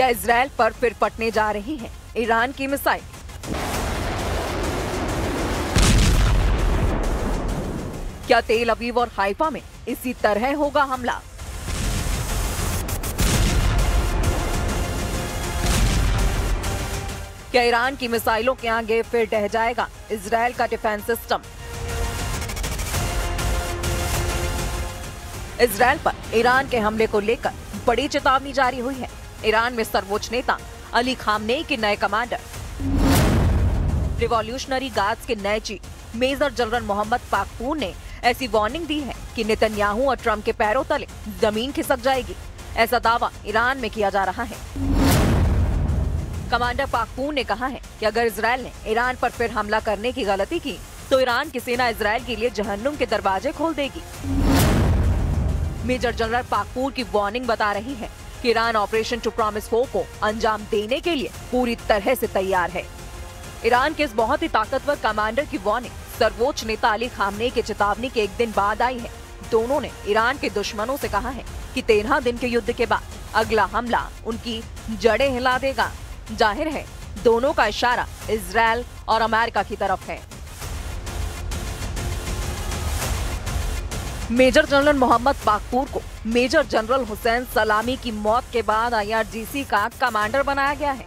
क्या इजराइल पर फिर फटने जा रही है ईरान की मिसाइल? क्या तेल अवीव और हाइफा में इसी तरह होगा हमला? क्या ईरान की मिसाइलों के आगे फिर ढह जाएगा इजराइल का डिफेंस सिस्टम? इजराइल पर ईरान के हमले को लेकर बड़ी चेतावनी जारी हुई है। ईरान में सर्वोच्च नेता अली खामनेई के नए कमांडर रिवॉल्यूशनरी गार्ड्स के नए chief major general Mohammad Pakpour ने ऐसी वार्निंग दी है कि नेतन्याहू और ट्रंप के पैरों तले जमीन खिसक जाएगी। ऐसा दावा ईरान में किया जा रहा है। कमांडर पाकपूर ने कहा है कि अगर इजराइल ने ईरान पर फिर हमला करने की गलती की तो ईरान की सेना इजराइल के लिए जहन्नुम के दरवाजे खोल देगी। मेजर जनरल पाकपूर की वार्निंग बता रही है कि Iran operation true promise hope को अंजाम देने के लिए पूरी तरह से तैयार है। ईरान के इस बहुत ही ताकतवर कमांडर की वार्निंग सर्वोच्च नेता अली खामनेई की चेतावनी के एक दिन बाद आई है। दोनों ने ईरान के दुश्मनों से कहा है कि 13 दिन के युद्ध के बाद अगला हमला उनकी जड़ें हिला देगा। जाहिर है दोनों का इशारा इजराइल और अमेरिका की तरफ है। मेजर जनरल मोहम्मद पाकपूर को मेजर जनरल हुसैन सलामी की मौत के बाद IRGC का कमांडर बनाया गया है।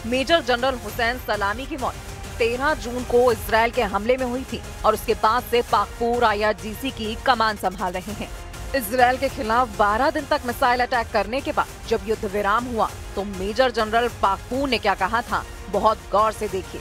मेजर जनरल हुसैन सलामी की मौत 13 जून को इजराइल के हमले में हुई थी और उसके बाद से पाकपूर IRGC की कमान संभाल रहे हैं। इजराइल के खिलाफ 12 दिन तक मिसाइल अटैक करने के बाद जब युद्ध विराम हुआ तो मेजर जनरल पाकपूर ने क्या कहा था, बहुत गौर से देखिए।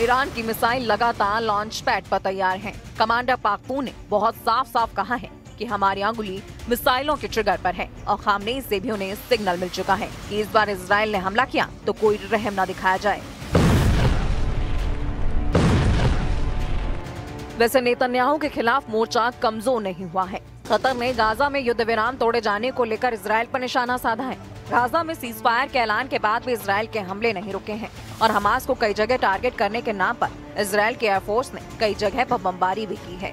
ईरान की मिसाइल लगातार लॉन्च पैड पर तैयार है। कमांडर पाकपूर ने बहुत साफ साफ कहा है कि हमारी अंगुली मिसाइलों के ट्रिगर पर है और खामनेई से भी उन्हें सिग्नल मिल चुका है कि इस बार इजराइल ने हमला किया तो कोई रहम न दिखाया जाए। वैसे नेतन्याहू के खिलाफ मोर्चा कमजोर नहीं हुआ है। कतर ने गाजा में युद्ध विराम तोड़े जाने को लेकर इजराइल पर निशाना साधा है। गाजा में सीजफायर के ऐलान के बाद भी इजराइल के हमले नहीं रुके हैं और हमास को कई जगह टारगेट करने के नाम पर इजराइल के एयरफोर्स ने कई जगह पर बमबारी भी की है।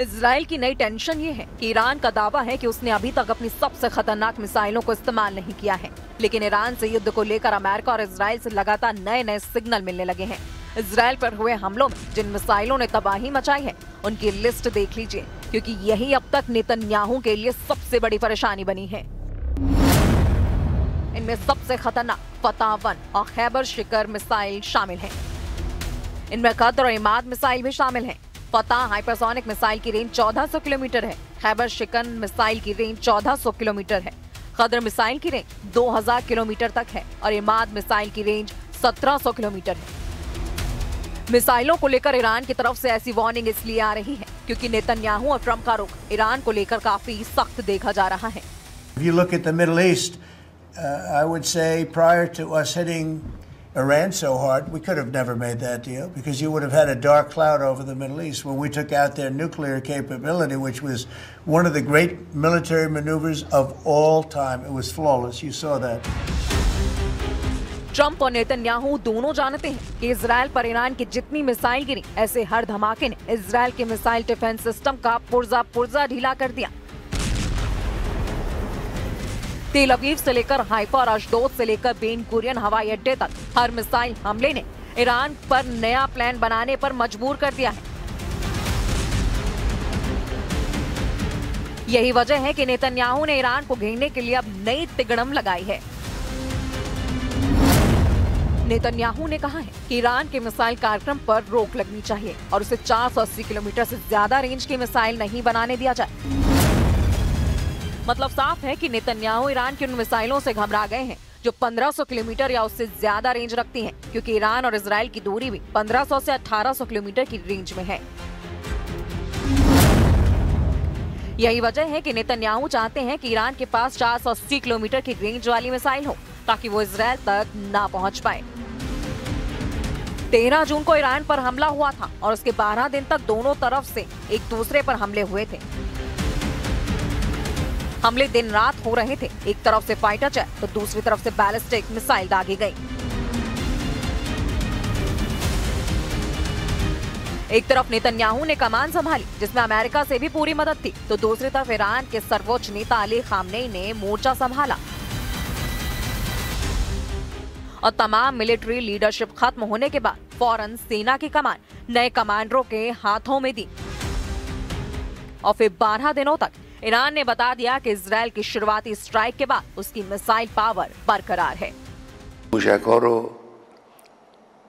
इजराइल की नई टेंशन ये है कि ईरान का दावा है कि उसने अभी तक अपनी सबसे खतरनाक मिसाइलों को इस्तेमाल नहीं किया है, लेकिन ईरान से युद्ध को लेकर अमेरिका और इजराइल से लगातार नए नए सिग्नल मिलने लगे हैं। इजराइल पर हुए हमलों में जिन मिसाइलों ने तबाही मचाई है उनकी लिस्ट देख लीजिए, क्योंकि यही अब तक नेतन्याहू के लिए सबसे बड़ी परेशानी बनी है। इनमें सबसे खतरनाक फतह 1 और खैबर शिकर मिसाइल शामिल हैं। इनमें कद्र और इमाद मिसाइल भी शामिल हैं। फतह हाइपरसोनिक मिसाइल की रेंज 1400 किलोमीटर है। खैबर शिकन मिसाइल की रेंज 1400 किलोमीटर है। कद्र मिसाइल की रेंज 2000 किलोमीटर तक है और इमाद मिसाइल की रेंज 1700 किलोमीटर है। मिसाइलों को लेकर ईरान की तरफ से ऐसी वार्निंग इसलिए आ रही है क्योंकि नेतन्याहू और ट्रंप का रुख ईरान को लेकर काफी सख्त देखा जा रहा है। If you look at the Middle East, I would say prior to us hitting Iran so hard, we could have never made that deal because you would have had a dark cloud over the Middle East when we took out their nuclear capability, which was one of the great military maneuvers of all time. It was flawless. You saw that. Trump और Netanyahu दोनों जानते हैं कि Israel पर Iran की जितनी missile गिरी, ऐसे हर धमाके ने इजराइल के मिसाइल डिफेंस सिस्टम का पुर्जा ढीला कर दिया। तेल अवीव से लेकर हाइफा और अशदोद से लेकर बेन गुरियन हवाई अड्डे तक हर मिसाइल हमले ने ईरान पर नया प्लान बनाने पर मजबूर कर दिया है। यही वजह है कि नेतन्याहू ने ईरान को घेरने के लिए अब नई तिगड़म लगाई है। नेतन्याहू ने कहा है कि ईरान के मिसाइल कार्यक्रम पर रोक लगनी चाहिए और उसे 480 किलोमीटर से ज्यादा रेंज की मिसाइल नहीं बनाने दिया जाए। मतलब साफ है कि नेतन्याहू ईरान की उन मिसाइलों से घबरा गए हैं जो 1500 किलोमीटर या उससे ज्यादा रेंज रखती हैं, क्योंकि ईरान और इजराइल की दूरी भी 1500 से 1800 किलोमीटर की रेंज में है। यही वजह है कि नेतन्याहू चाहते हैं कि ईरान के पास 480 किलोमीटर की रेंज वाली मिसाइल हो ताकि वो इजराइल तक ना पहुंच पाए। 13 जून को ईरान पर हमला हुआ था और उसके 12 दिन तक दोनों तरफ से एक दूसरे पर हमले हुए थे। हमले दिन रात हो रहे थे। एक तरफ से फाइटर जेट तो दूसरी तरफ से बैलिस्टिक मिसाइल दागी गई। एक तरफ नेतन्याहू ने कमान संभाली जिसमें अमेरिका से भी पूरी मदद थी, तो दूसरी तरफ ईरान के सर्वोच्च नेता अली खामनेई ने मोर्चा संभाला और तमाम मिलिट्री लीडरशिप खत्म होने के बाद फौरन सेना की कमान नए कमांडरों के हाथों में दी और फिर 12 दिनों तक ईरान ने बता दिया कि इजराइल की शुरुआती स्ट्राइक के बाद उसकी मिसाइल पावर बरकरार है।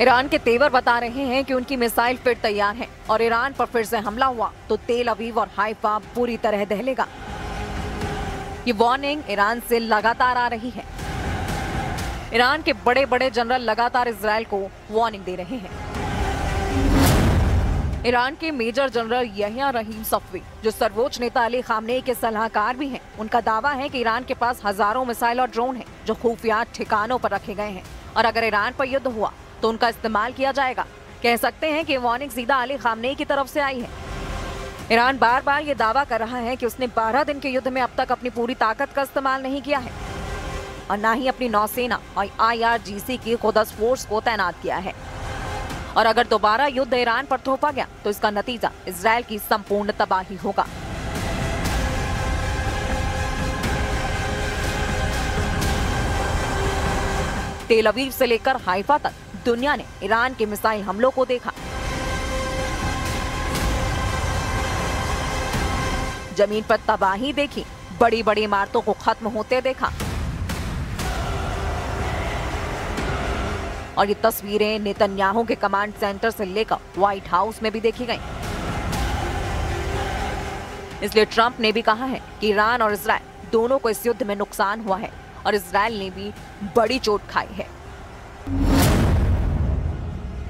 ईरान के तेवर बता रहे हैं कि उनकी मिसाइल फिर तैयार है और ईरान पर फिर से हमला हुआ तो तेल अवीव और हाइफा पूरी तरह दहलेगा। ये वार्निंग ईरान से लगातार आ रही है। ईरान के बड़े बड़े जनरल लगातार इजराइल को वार्निंग दे रहे हैं। ईरान के मेजर जनरल यहिया रहीम सफवी, जो सर्वोच्च नेता अली खामनेई के सलाहकार भी हैं, उनका दावा है कि ईरान के पास हजारों मिसाइल और ड्रोन हैं जो खुफिया ठिकानों पर रखे गए हैं और अगर ईरान पर युद्ध हुआ तो उनका इस्तेमाल किया जाएगा। कह सकते हैं कि वार्निंग सीधा अली खामनेई की तरफ से आई है। ईरान बार बार ये दावा कर रहा है कि उसने 12 दिन के युद्ध में अब तक अपनी पूरी ताकत का इस्तेमाल नहीं किया है और न ही अपनी नौसेना और IRGC की खुदस फोर्स को तैनात किया है। और अगर दोबारा युद्ध ईरान पर थोपा गया तो इसका नतीजा इजराइल की संपूर्ण तबाही होगा। तेल अवीव से लेकर हाइफा तक दुनिया ने ईरान के मिसाइल हमलों को देखा। जमीन पर तबाही देखी, बड़ी बड़ी इमारतों को खत्म होते देखा और ये तस्वीरें नेतन्याहू के कमांड सेंटर से लेकर व्हाइट हाउस में भी देखी गईं। इसलिए ट्रंप ने भी कहा है कि ईरान और इजराइल दोनों को इस युद्ध में नुकसान हुआ है और इजराइल ने भी बड़ी चोट खाई है।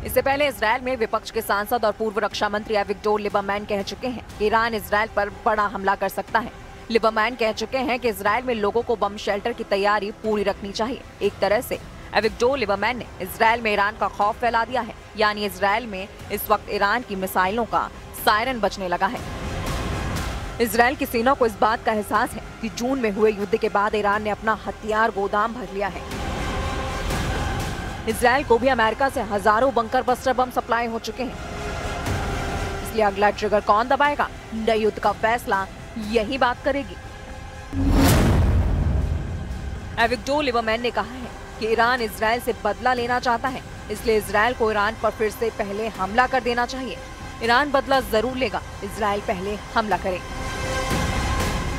इससे पहले इजराइल में विपक्ष के सांसद और पूर्व रक्षा मंत्री एविगडोर लिबरमैन कह चुके हैं कि ईरान इजराइल पर बड़ा हमला कर सकता है। लिबरमैन कह चुके हैं कि इजराइल में लोगों को बम शेल्टर की तैयारी पूरी रखनी चाहिए। एक तरह से एविगडोर लिबरमैन ने इजराइल में ईरान का खौफ फैला दिया है, यानी इजराइल में इस वक्त ईरान की मिसाइलों का सायरन बजने लगा है। इजराइल की सेना को इस बात का एहसास है कि जून में हुए युद्ध के बाद ईरान ने अपना हथियार गोदाम भर लिया है। इजराइल को भी अमेरिका से हजारों बंकर बस्टर बम सप्लाई हो चुके हैं। इसलिए अगला ट्रिगर कौन दबाएगा, नए युद्ध का फैसला यही बात करेगी। एविगडोर लिबरमैन ने कहा है कि ईरान इजराइल से बदला लेना चाहता है, इसलिए इजराइल को ईरान पर फिर से पहले हमला कर देना चाहिए। ईरान बदला जरूर लेगा, इजराइल पहले हमला करे।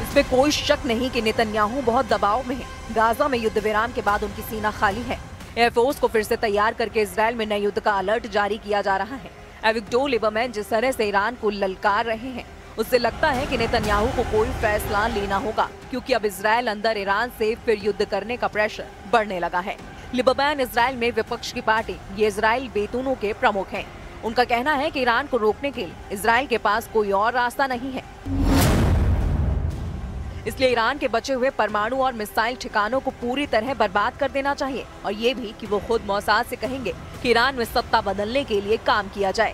इसमें कोई शक नहीं कि नेतन्याहू बहुत दबाव में है। गाजा में युद्ध विराम के बाद उनकी सीना खाली है। एयरफोर्स को फिर से तैयार करके इजराइल में नए युद्ध का अलर्ट जारी किया जा रहा है। एविगडोर लिबरमैन जिस तरह से ईरान को ललकार रहे हैं, उससे लगता है कि नेतन्याहू को कोई फैसला लेना होगा, क्योंकि अब इजराइल अंदर ईरान से फिर युद्ध करने का प्रेशर बढ़ने लगा है। लिबरमैन इजराइल में विपक्ष की पार्टी ये इजराइल बेतूनों के प्रमुख हैं। उनका कहना है कि ईरान को रोकने के लिए इजराइल के पास कोई और रास्ता नहीं है। इसलिए ईरान के बचे हुए परमाणु और मिसाइल ठिकानों को पूरी तरह बर्बाद कर देना चाहिए और ये भी कि वो खुद मोसाद से कहेंगे कि ईरान में सत्ता बदलने के लिए काम किया जाए।